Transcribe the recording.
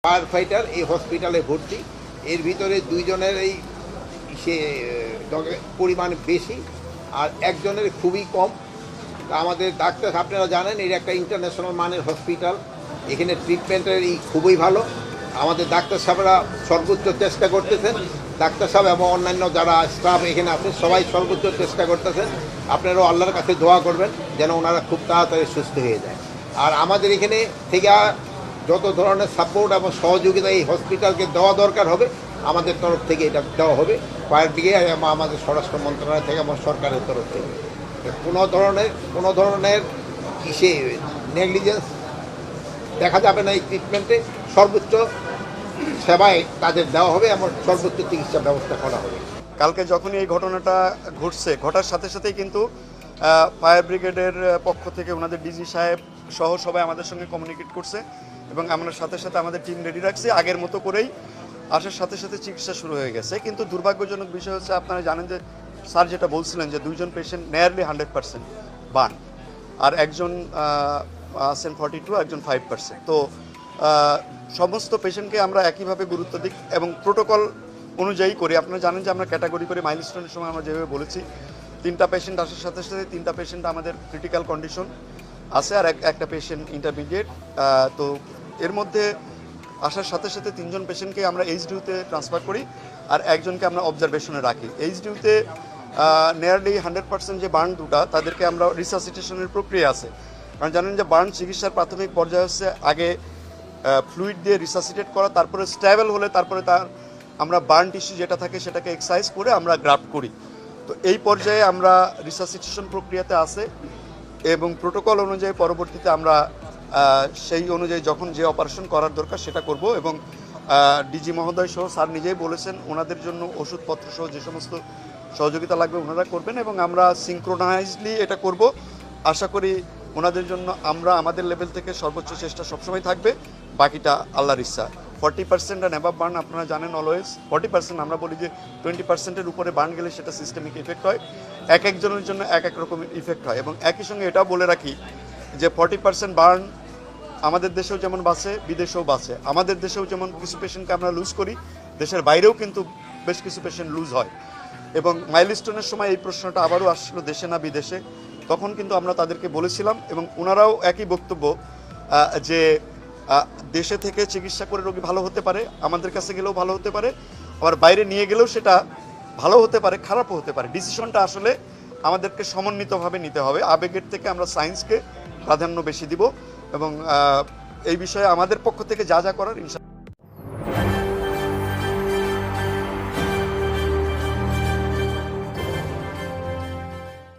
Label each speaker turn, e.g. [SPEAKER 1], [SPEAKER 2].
[SPEAKER 1] Fire fighter এই হসপিটালে ভর্তি। এর ভিতরে দুইজনের এই সে পরিমাণ বেশি আর একজনের খুবই কম। তা আমাদের ডাক্তার আপনারা জানেন এর একটা ইন্টারন্যাশনাল মানের হসপিটাল, এখানে ট্রিটমেন্টের খুবই ভালো। আমাদের ডাক্তার সাহেবরা সর্বোচ্চ চেষ্টা করতেছেন, ডাক্তার সাহেব এবং অন্যান্য যারা স্টাফ এখানে আছে সবাই সর্বোচ্চ চেষ্টা করতেছেন। আপনারাও আল্লাহর কাছে দোয়া করবেন যেন ওনারা খুব তাড়াতাড়ি সুস্থ হয়ে যায়। আর আমাদের এখানে থেকে যত ধরনের সাপোর্ট এবং সহযোগিতা এই হসপিটালকে দেওয়া দরকার হবে আমাদের তরফ থেকে এটা দেওয়া হবে, ফায়ার ব্রিগেড এবং আমাদের স্বরাষ্ট্র মন্ত্রণালয় থেকে এবং সরকারের তরফ থেকে। কোনো ধরনের কিসে নেগলিজেন্স দেখা যাবে না। এই ট্রিটমেন্টে সর্বোচ্চ সেবায় তাদের দেওয়া হবে এবং সর্বোচ্চ চিকিৎসা ব্যবস্থা করা হবে।
[SPEAKER 2] কালকে যখনই এই ঘটনাটা ঘটছে, ঘটার সাথে সাথেই কিন্তু ফায়ার ব্রিগেডের পক্ষ থেকে ওনাদের ডিজি সাহেব সহ সবাই আমাদের সঙ্গে কমিউনিকেট করছে এবং আমরা সাথে সাথে আমাদের টিম রেডি রাখছি। আগের মতো করেই আসার সাথে সাথে চিকিৎসা শুরু হয়ে গেছে। কিন্তু দুর্ভাগ্যজনক বিষয় হচ্ছে, আপনারা জানেন যে স্যার যেটা বলছিলেন যে দুইজন পেশেন্ট নিয়ারলি 100% বার্ন, আর একজন আছেন 42, একজন 5%। তো সমস্ত পেশেন্টকে আমরা একইভাবে গুরুত্ব দিই এবং প্রোটোকল অনুযায়ী করি। আপনারা জানেন যে আমরা ক্যাটাগরি করে মাইলস্টোনের সময় আমরা যেভাবে বলেছি, 3টা পেশেন্ট আসার সাথে সাথে 3টা পেশেন্ট আমাদের ক্রিটিক্যাল কন্ডিশন আছে আর একটা পেশেন্ট ইন্টারমিডিয়েট। তো এর মধ্যে আসার সাথে সাথে 3জন পেশেন্টকে আমরা এইচডিউতে ট্রান্সফার করি আর একজনকে আমরা অবজারভেশনে রাখি। এইচডিউতে নিয়ারলি 100% যে বার্ন দুটা, তাদেরকে আমরা রিসাসিটেশনের প্রক্রিয়া আছে। কারণ জানেন যে বার্ন চিকিৎসার প্রাথমিক পর্যায়ে হচ্ছে আগে ফ্লুইড দিয়ে রিসাসিটেট করা, তারপরে স্টেবল হলে তারপরে আমরা বার্ন টিস্যু যেটা থাকে সেটাকে এক্সারসাইজ করে আমরা গ্রাফট করি। তো এই পর্যায়ে আমরা রিসাসিটেশন প্রক্রিয়াতে আছে এবং প্রোটোকল অনুযায়ী পরবর্তীতে আমরা সেই অনুযায়ী যখন যে অপারেশন করার দরকার সেটা করব। এবং ডিজি মহোদয় সহ স্যার নিজেই বলেছেন ওনাদের জন্য ওষুধপত্র সহ যে সমস্ত সহযোগিতা লাগবে ওনারা করবেন এবং আমরা সিনক্রোনাইজলি এটা করব। আশা করি ওনাদের জন্য আমরা আমাদের লেভেল থেকে সর্বোচ্চ চেষ্টা সবসময় থাকবে, বাকিটা আল্লাহর ইচ্ছা। 40% অ্যান্ড অ্যাবাভ বার্ন আপনারা জানেন অলওয়েজ 40%, আমরা বলি যে 20%-এর উপরে বার্ন গেলে সেটা সিস্টেমিক ইফেক্ট হয়। এক একজনের জন্য এক এক রকমের ইফেক্ট হয়। এবং একই সঙ্গে এটাও বলে রাখি যে 40% বার্ন আমাদের দেশেও যেমন বাঁচে, বিদেশেও বাঁচে। আমাদের দেশেও যেমন কিছু পেশেন্টকে আমরা লুজ করি, দেশের বাইরেও কিন্তু বেশ কিছু পেশেন্ট লুজ হয়। এবং মাইলস্টোনের সময় এই প্রশ্নটা আবারও আসলো, দেশে না বিদেশে। তখন কিন্তু আমরা তাদেরকে বলেছিলাম এবং ওনারাও একই বক্তব্য যে দেশে থেকে চিকিৎসা করে রোগী ভালো হতে পারে, আমাদের কাছে গেলেও ভালো হতে পারে, আবার বাইরে নিয়ে গেলেও সেটা ভালো হতে পারে, খারাপও হতে পারে। ডিসিশনটা আসলে আমাদেরকে সমন্বিতভাবে নিতে হবে। আবেগের থেকে আমরা সায়েন্সকে প্রাধান্য বেশি দিব এবং এই বিষয়ে আমাদের পক্ষ থেকে যা যা করার ইনশাআল্লাহ